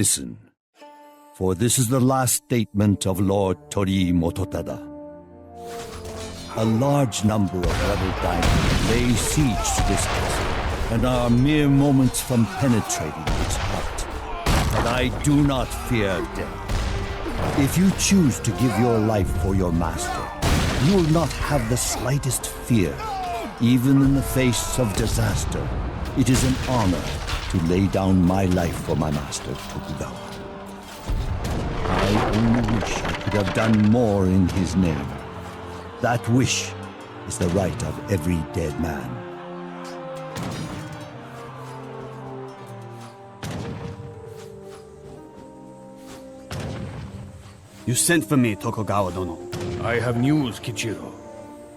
Listen, for this is the last statement of Lord Torii Mototada. A large number of rebel dynasties lay siege to this castle, and are mere moments from penetrating its heart. But I do not fear death. If you choose to give your life for your master, you will not have the slightest fear. Even in the face of disaster, it is an honor to lay down my life for my master, Tokugawa. I only wish I could have done more in his name. That wish is the right of every dead man. You sent for me, Tokugawa-dono. I have news, Kichiro.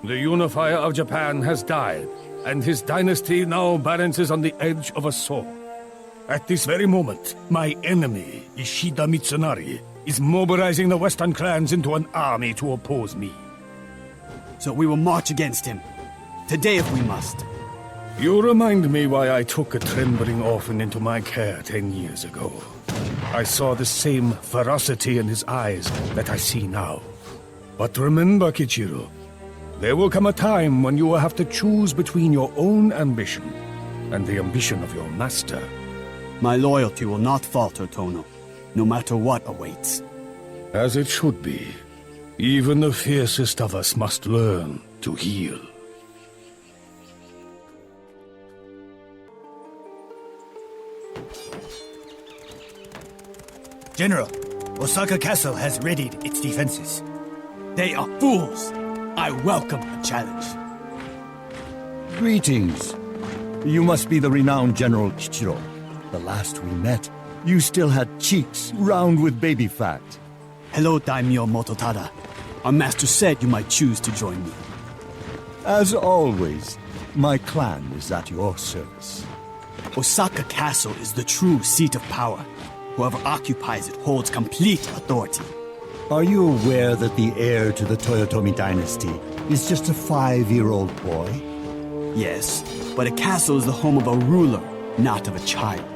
The unifier of Japan has died, and his dynasty now balances on the edge of a sword. At this very moment, my enemy, Ishida Mitsunari, is mobilizing the Western clans into an army to oppose me. So we will march against him. Today if we must. You remind me why I took a trembling orphan into my care 10 years ago. I saw the same ferocity in his eyes that I see now. But remember, Kichiro, there will come a time when you will have to choose between your own ambition and the ambition of your master. My loyalty will not falter, Tono, no matter what awaits. As it should be. Even the fiercest of us must learn to heal. General, Osaka Castle has readied its defenses. They are fools! I welcome a challenge. Greetings. You must be the renowned General Kichiro. The last we met, you still had cheeks round with baby fat. Hello, Daimyo Mototada. Our master said you might choose to join me. As always, my clan is at your service. Osaka Castle is the true seat of power. Whoever occupies it holds complete authority. Are you aware that the heir to the Toyotomi dynasty is just a 5-year-old boy? Yes, but a castle is the home of a ruler, not of a child.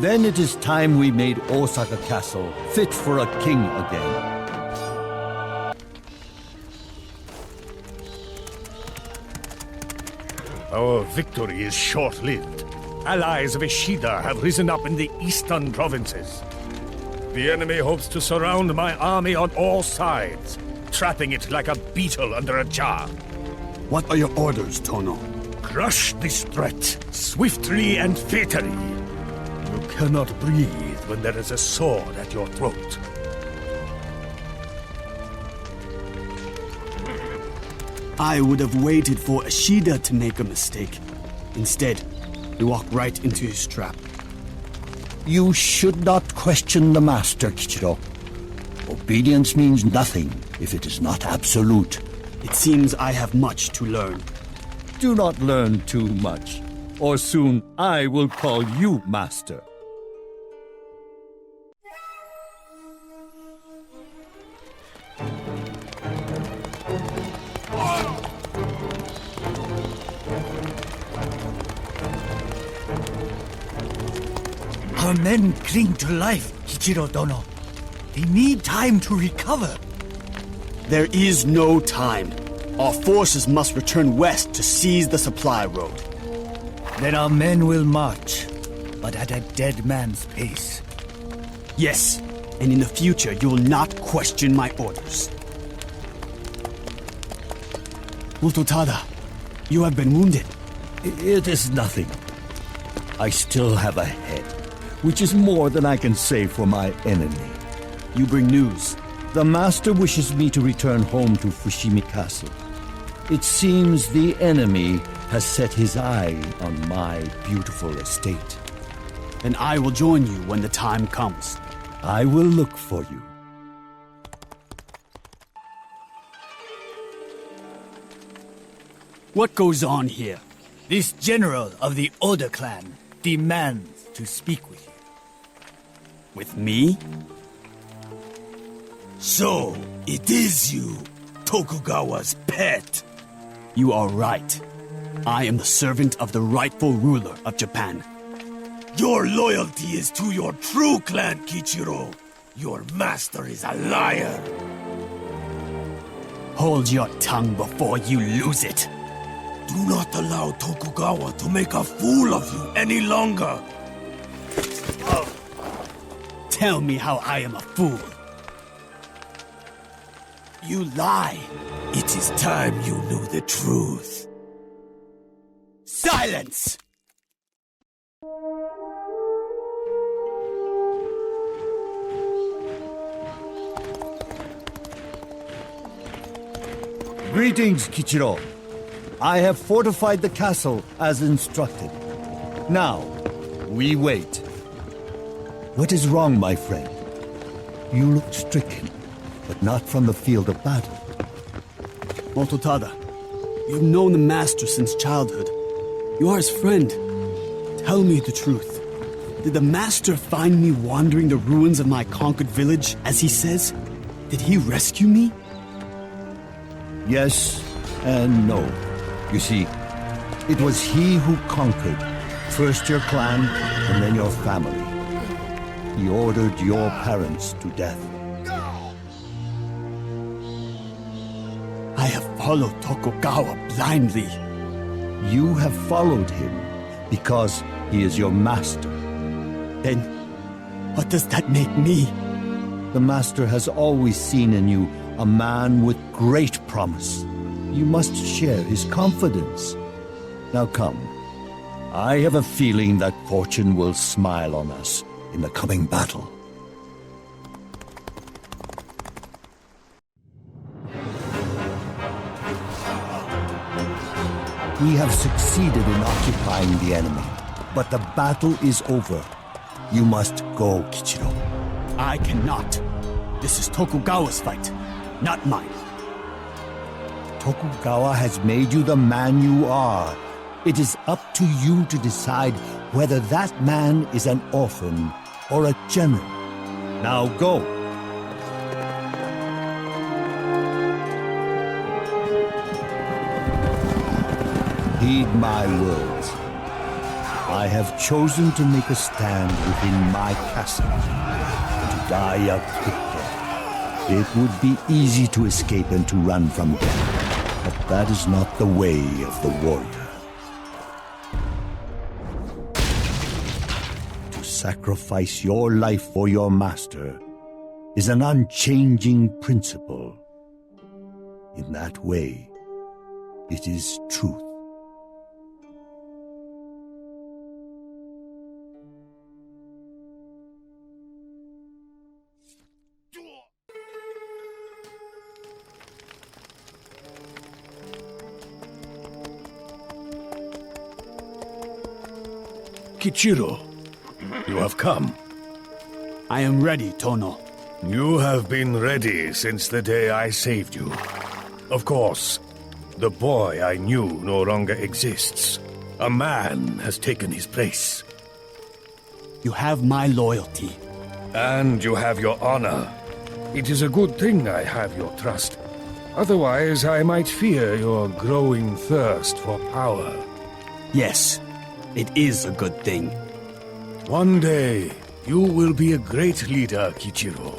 Then it is time we made Osaka Castle fit for a king again. Our victory is short-lived. Allies of Ishida have risen up in the eastern provinces. The enemy hopes to surround my army on all sides, trapping it like a beetle under a jar. What are your orders, Tono? Crush this threat, swiftly and fatally. You cannot breathe when there is a sword at your throat. I would have waited for Ishida to make a mistake. Instead, we walk right into his trap. You should not question the master, Kichiro. Obedience means nothing if it is not absolute. It seems I have much to learn. Do not learn too much, or soon I will call you master. Our men cling to life, Kichiro-dono. They need time to recover. There is no time. Our forces must return west to seize the supply road. Then our men will march, but at a dead man's pace. Yes, and in the future you will not question my orders. Mototada, you have been wounded. It is nothing. I still have a head, which is more than I can say for my enemy. You bring news. The master wishes me to return home to Fushimi Castle. It seems the enemy has set his eye on my beautiful estate. Then I will join you when the time comes. I will look for you. What goes on here? This general of the Oda clan demands to speak with you. With me? So, it is you, Tokugawa's pet. You are right. I am the servant of the rightful ruler of Japan. Your loyalty is to your true clan, Kichiro. Your master is a liar. Hold your tongue before you lose it. Do not allow Tokugawa to make a fool of you any longer. Tell me how I am a fool. You lie. It is time you knew the truth. Silence! Greetings, Kichiro. I have fortified the castle as instructed. Now, we wait. What is wrong, my friend? You look stricken, but not from the field of battle. Mototada, you've known the master since childhood. You are his friend. Tell me the truth. Did the master find me wandering the ruins of my conquered village, as he says? Did he rescue me? Yes and no. You see, it was he who conquered, first your clan and then your family. He ordered your parents to death. I have followed Tokugawa blindly. You have followed him because he is your master. Then, what does that make me? The master has always seen in you a man with great promise. You must share his confidence. Now come. I have a feeling that fortune will smile on us in the coming battle. We have succeeded in occupying the enemy, but the battle is over. You must go, Kichiro. I cannot. This is Tokugawa's fight, not mine. Tokugawa has made you the man you are. It is up to you to decide whether that man is an orphan or a general. Now go. Heed my words. I have chosen to make a stand within my castle and to die a quick death. It would be easy to escape and to run from death, but that is not the way of the warrior. To sacrifice your life for your master is an unchanging principle. In that way, it is truth. Kichiro, you have come. I am ready, Tono. You have been ready since the day I saved you. Of course, the boy I knew no longer exists. A man has taken his place. You have my loyalty. And you have your honor. It is a good thing I have your trust. Otherwise, I might fear your growing thirst for power. Yes, it is a good thing. One day, you will be a great leader, Kichiro.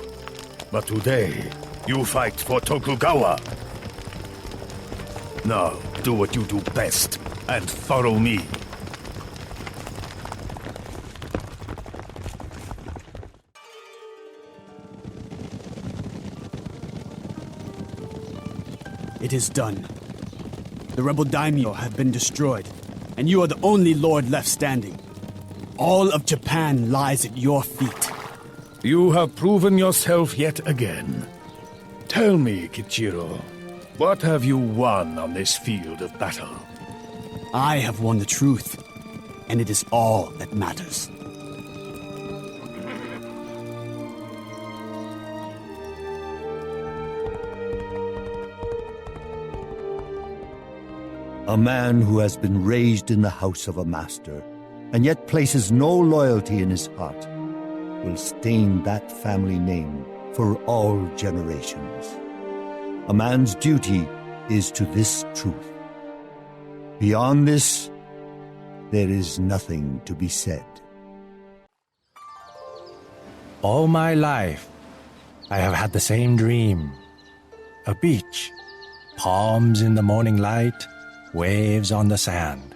But today, you fight for Tokugawa. Now, do what you do best, and follow me. It is done. The rebel daimyo have been destroyed, and you are the only lord left standing. All of Japan lies at your feet. You have proven yourself yet again. Tell me, Kichiro, what have you won on this field of battle? I have won the truth, and it is all that matters. A man who has been raised in the house of a master, and yet places no loyalty in his heart, will stain that family name for all generations. A man's duty is to this truth. Beyond this, there is nothing to be said. All my life, I have had the same dream. A beach, palms in the morning light, waves on the sand.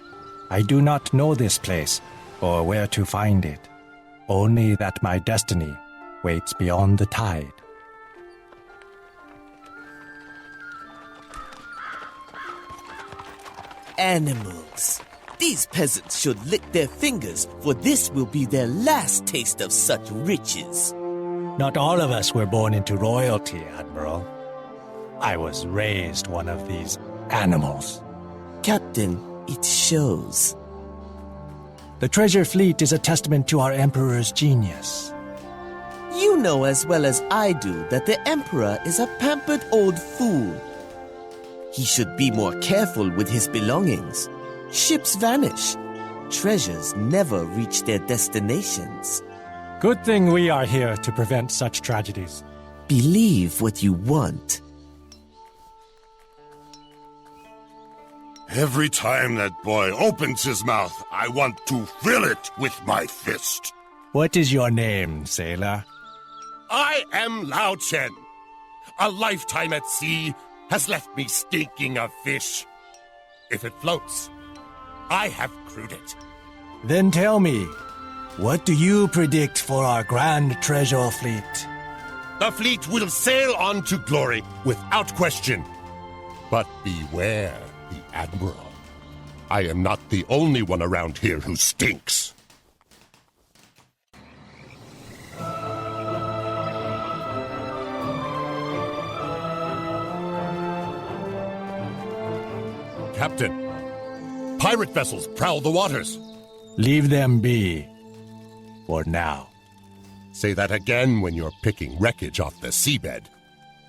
I do not know this place or where to find it, only that my destiny waits beyond the tide. Animals. These peasants should lick their fingers, for this will be their last taste of such riches. Not all of us were born into royalty, Admiral. I was raised one of these animals. Captain, it shows. The treasure fleet is a testament to our Emperor's genius. You know as well as I do that the Emperor is a pampered old fool. He should be more careful with his belongings. Ships vanish. Treasures never reach their destinations. Good thing we are here to prevent such tragedies. Believe what you want. Every time that boy opens his mouth, I want to fill it with my fist. What is your name, sailor? I am Lao Chen. A lifetime at sea has left me stinking of fish. If it floats, I have crewed it. Then tell me, what do you predict for our grand treasure fleet? The fleet will sail on to glory without question. But beware the Admiral. I am not the only one around here who stinks. Captain, pirate vessels prowl the waters. Leave them be. For now. Say that again when you're picking wreckage off the seabed.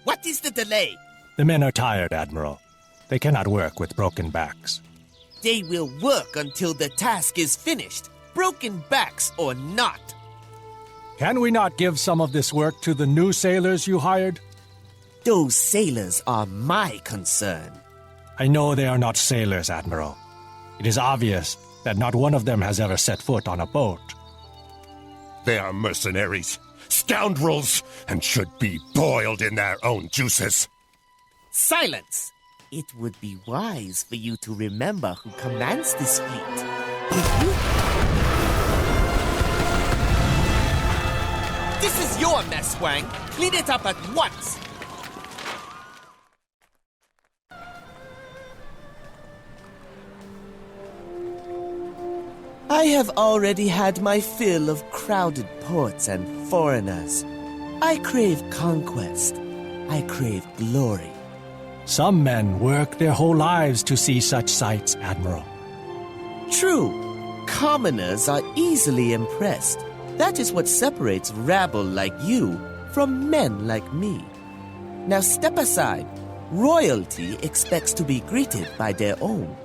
What is the delay? The men are tired, Admiral. They cannot work with broken backs. They will work until the task is finished, broken backs or not. Can we not give some of this work to the new sailors you hired? Those sailors are my concern. I know they are not sailors, Admiral. It is obvious that not one of them has ever set foot on a boat. They are mercenaries, scoundrels, and should be boiled in their own juices. Silence! It would be wise for you to remember who commands this fleet. This is your mess, Wang. Clean it up at once. I have already had my fill of crowded ports and foreigners. I crave conquest. I crave glory. Some men work their whole lives to see such sights, Admiral. True. Commoners are easily impressed. That is what separates rabble like you from men like me. Now step aside. Royalty expects to be greeted by their own.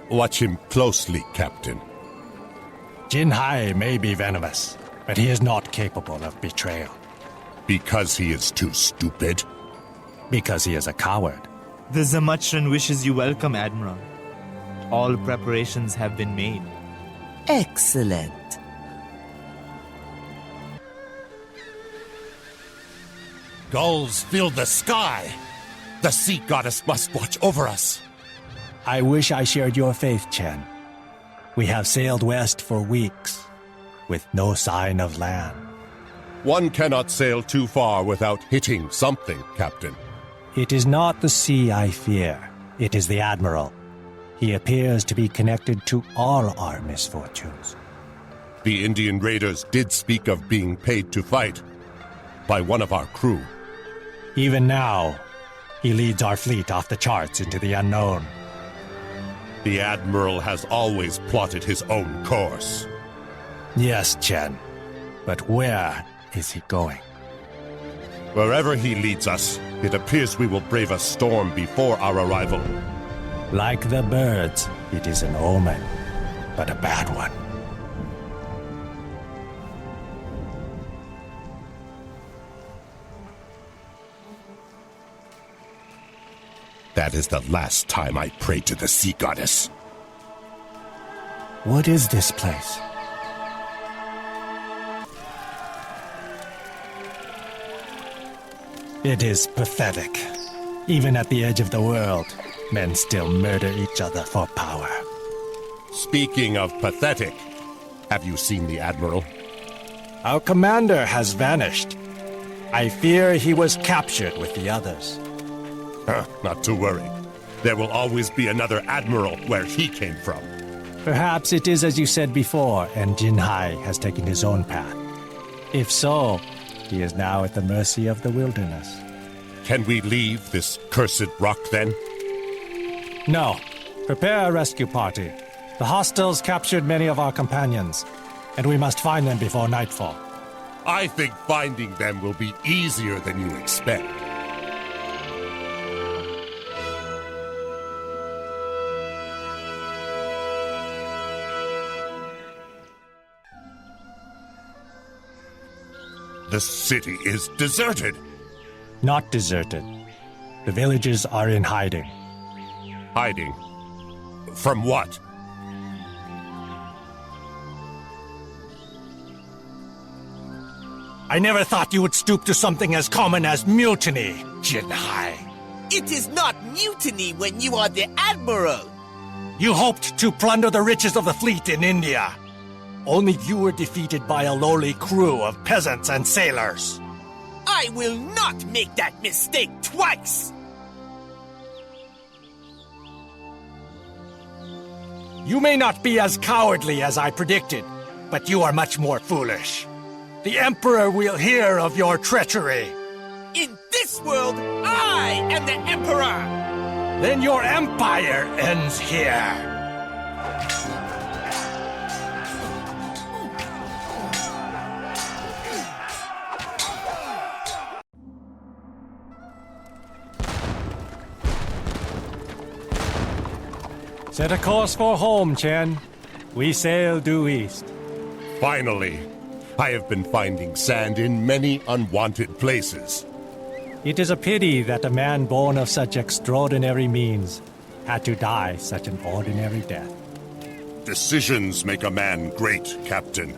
Watch him closely, Captain. Jin Hai may be venomous, but he is not capable of betrayal. Because he is too stupid? Because he is a coward. The Zamachran wishes you welcome, Admiral. All preparations have been made. Excellent. Gulls fill the sky. The sea goddess must watch over us. I wish I shared your faith, Chen. We have sailed west for weeks, with no sign of land. One cannot sail too far without hitting something, Captain. It is not the sea I fear. It is the Admiral. He appears to be connected to all our misfortunes. The Indian raiders did speak of being paid to fight by one of our crew. Even now, he leads our fleet off the charts into the unknown. The Admiral has always plotted his own course. Yes, Chen. But where is he going? Wherever he leads us, it appears we will brave a storm before our arrival. Like the birds, it is an omen, but a bad one. That is the last time I pray to the sea goddess. What is this place? It is pathetic. Even at the edge of the world, men still murder each other for power. Speaking of pathetic, have you seen the Admiral? Our commander has vanished. I fear he was captured with the others. Not to worry. There will always be another Admiral where he came from. Perhaps it is as you said before, and Jinhai has taken his own path. If so, he is now at the mercy of the wilderness. Can we leave this cursed rock then? No. Prepare a rescue party. The hostiles captured many of our companions, and we must find them before nightfall. I think finding them will be easier than you expect. The city is deserted. Not deserted. The villagers are in hiding. Hiding? From what? I never thought you would stoop to something as common as mutiny, Jinhai. It is not mutiny when you are the Admiral. You hoped to plunder the riches of the fleet in India. Only you were defeated by a lowly crew of peasants and sailors. I will not make that mistake twice! You may not be as cowardly as I predicted, but you are much more foolish. The Emperor will hear of your treachery. In this world, I am the Emperor! Then your empire ends here. Set a course for home, Chen. We sail due east. Finally, I have been finding sand in many unwanted places. It is a pity that a man born of such extraordinary means had to die such an ordinary death. Decisions make a man great, Captain.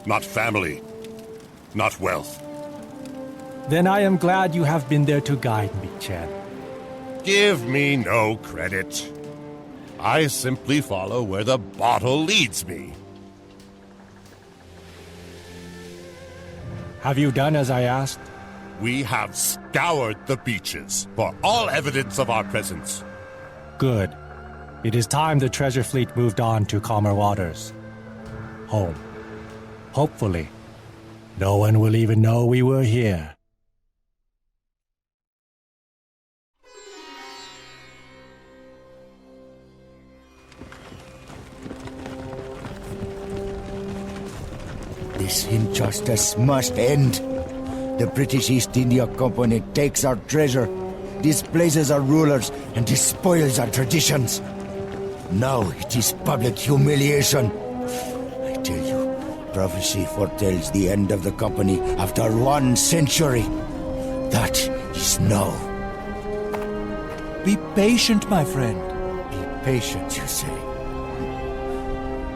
Not family, not wealth. Then I am glad you have been there to guide me, Chen. Give me no credit. I simply follow where the bottle leads me. Have you done as I asked? We have scoured the beaches for all evidence of our presence. Good. It is time the treasure fleet moved on to calmer waters. Home. Hopefully, no one will even know we were here. This injustice must end. The British East India Company takes our treasure, displaces our rulers, and despoils our traditions. Now it is public humiliation. I tell you, prophecy foretells the end of the company after 1 century. That is now. Be patient, my friend. Be patient, you say?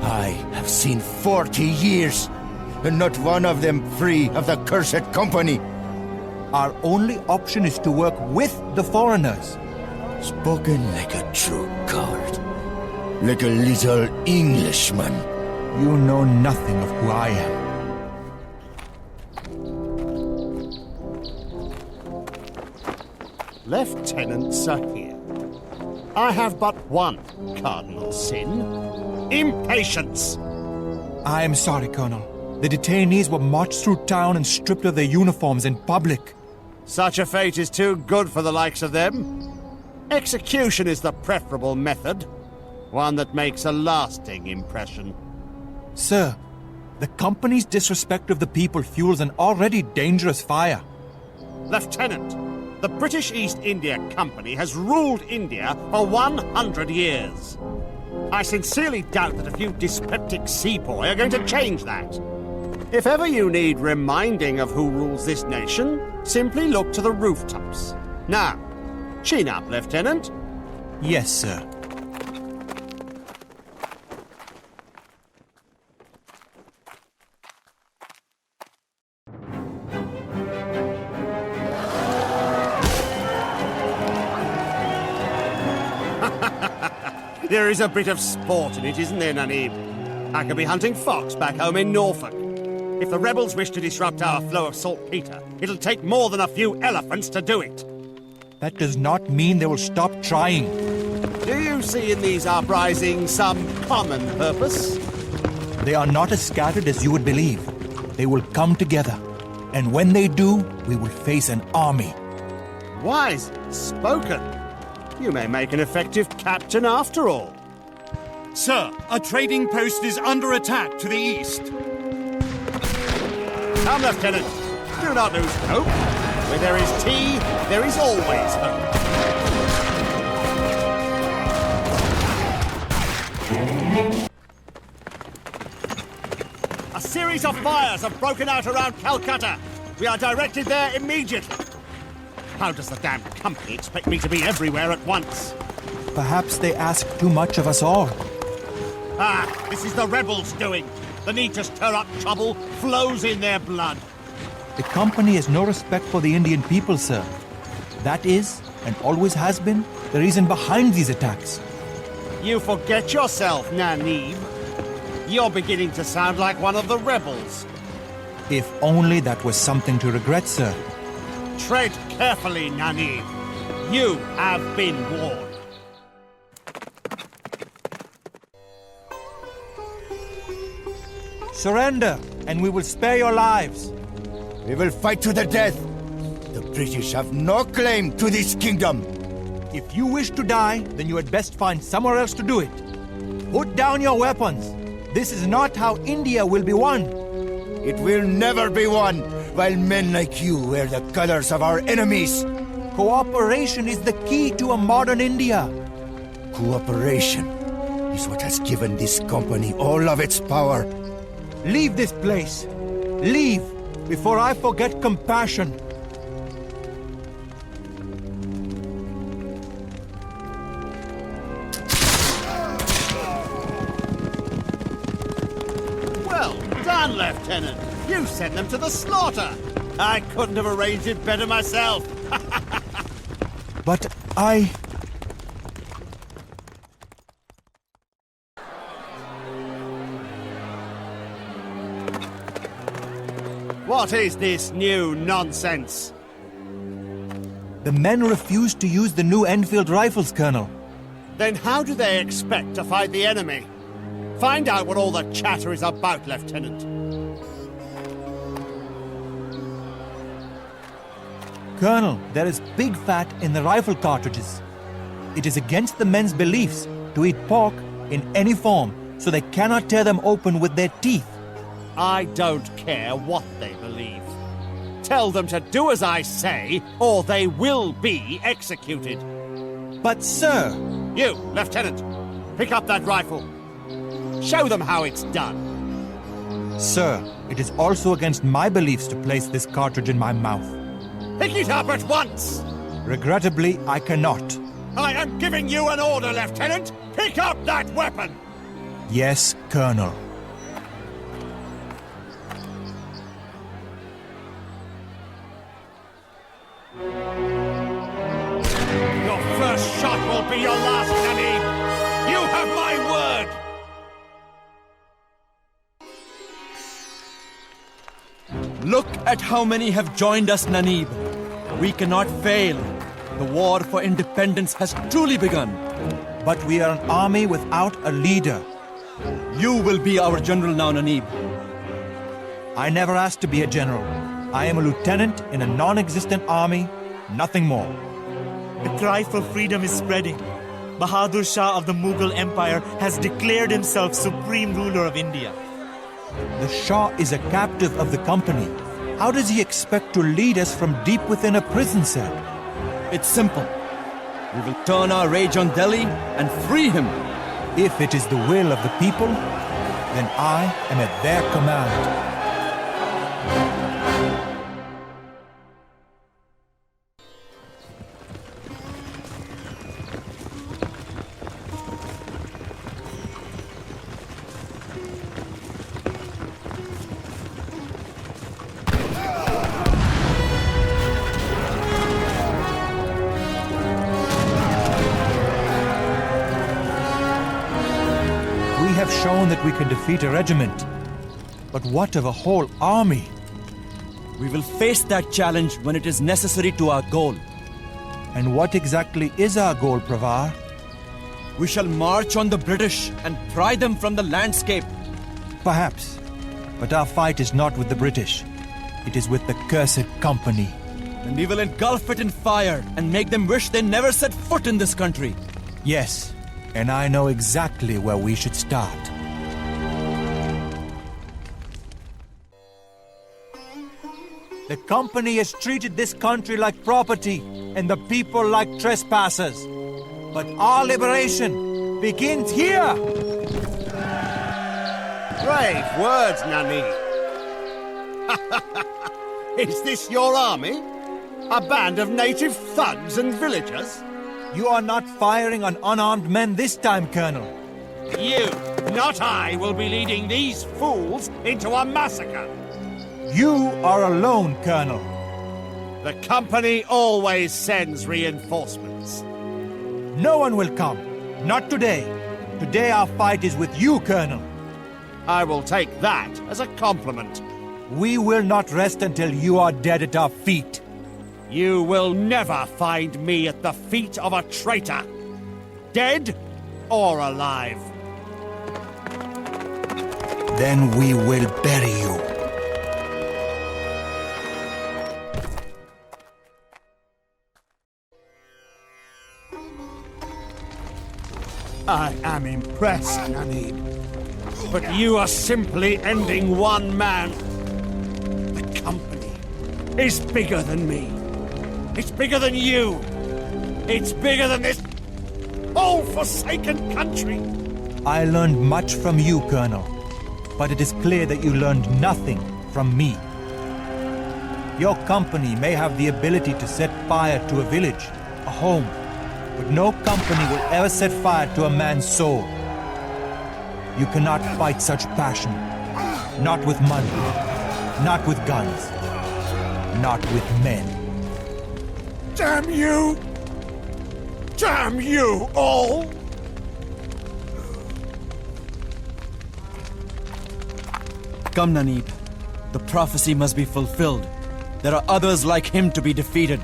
I have seen 40 years, and not one of them free of the cursed company. Our only option is to work with the foreigners. Spoken like a true coward. Like a little Englishman. You know nothing of who I am. Lieutenants are here. I have but one cardinal sin: impatience. I am sorry, Colonel. The detainees were marched through town and stripped of their uniforms in public. Such a fate is too good for the likes of them. Execution is the preferable method, one that makes a lasting impression. Sir, the company's disrespect of the people fuels an already dangerous fire. Lieutenant, the British East India Company has ruled India for 100 years. I sincerely doubt that a few dyspeptic sepoy are going to change that. If ever you need reminding of who rules this nation, simply look to the rooftops. Now, chin up, Lieutenant. Yes, sir. There is a bit of sport in it, isn't there, Nanib? I could be hunting fox back home in Norfolk. If the rebels wish to disrupt our flow of saltpeter, it'll take more than a few elephants to do it. That does not mean they will stop trying. Do you see in these uprisings some common purpose? They are not as scattered as you would believe. They will come together. And when they do, we will face an army. Wise spoken. You may make an effective captain after all. Sir, a trading post is under attack to the east. Come, Lieutenant. Do not lose hope. Where there is tea, there is always hope. A series of fires have broken out around Calcutta. We are directed there immediately. How does the damn company expect me to be everywhere at once? Perhaps they ask too much of us all. Ah, this is the rebels' doing. The need to stir up trouble flows in their blood. The company has no respect for the Indian people, sir. That is, and always has been, the reason behind these attacks. You forget yourself, Nanib. You're beginning to sound like one of the rebels. If only that was something to regret, sir. Tread carefully, Nanib. You have been warned. Surrender, and we will spare your lives. We will fight to the death. The British have no claim to this kingdom. If you wish to die, then you had best find somewhere else to do it. Put down your weapons. This is not how India will be won. It will never be won while men like you wear the colors of our enemies. Cooperation is the key to a modern India. Cooperation is what has given this company all of its power. Leave this place. Leave before I forget compassion. Well done, Lieutenant. You sent them to the slaughter. I couldn't have arranged it better myself. But I... What is this new nonsense? The men refused to use the new Enfield rifles, Colonel. Then how do they expect to fight the enemy? Find out what all the chatter is about, Lieutenant. Colonel, there is big fat in the rifle cartridges. It is against the men's beliefs to eat pork in any form, so they cannot tear them open with their teeth. I don't care what they believe. Tell them to do as I say, or they will be executed. But, sir... You, Lieutenant, pick up that rifle. Show them how it's done. Sir, it is also against my beliefs to place this cartridge in my mouth. Pick it up at once! Regrettably, I cannot. I am giving you an order, Lieutenant! Pick up that weapon! Yes, Colonel. Your first shot will be your last, Nanib! You have my word! Look at how many have joined us, Nanib. We cannot fail. The war for independence has truly begun. But we are an army without a leader. You will be our general now, Nanib. I never asked to be a general. I am a lieutenant in a non-existent army, nothing more. The cry for freedom is spreading. Bahadur Shah of the Mughal Empire has declared himself supreme ruler of India. The Shah is a captive of the company. How does he expect to lead us from deep within a prison cell? It's simple. We will turn our rage on Delhi and free him. If it is the will of the people, then I am at their command. that we can defeat a regiment. But what of a whole army? We will face that challenge when it is necessary to our goal. And what exactly is our goal, Pravar? We shall march on the British and pry them from the landscape. Perhaps. But our fight is not with the British. It is with the cursed company. And we will engulf it in fire and make them wish they never set foot in this country. Yes, and I know exactly where we should start. The company has treated this country like property and the people like trespassers. But our liberation begins here! Brave words, Nani. Is this your army? A band of native thugs and villagers? You are not firing on unarmed men this time, Colonel. You, not I, will be leading these fools into a massacre. You are alone, Colonel. The company always sends reinforcements. No one will come. Not today. Today our fight is with you, Colonel. I will take that as a compliment. We will not rest until you are dead at our feet. You will never find me at the feet of a traitor. Dead or alive. Then we will bury you. I am impressed, Nanib. But you are simply ending one man. The company is bigger than me. It's bigger than you. It's bigger than this whole forsaken country. I learned much from you, Colonel. But it is clear that you learned nothing from me. Your company may have the ability to set fire to a village, a home, but no company will ever set fire to a man's soul. You cannot fight such passion. Not with money. Not with guns. Not with men. Damn you! Damn you all! Come, Nanib. The prophecy must be fulfilled. There are others like him to be defeated.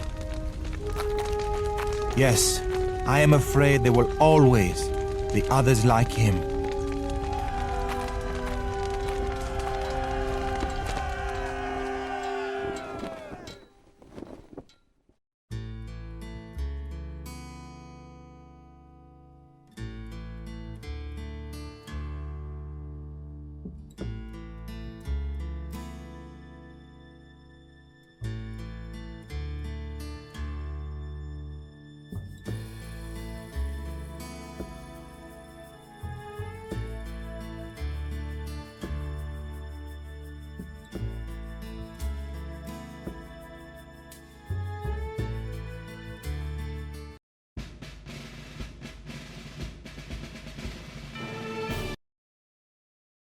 Yes, I am afraid there will always be others like him.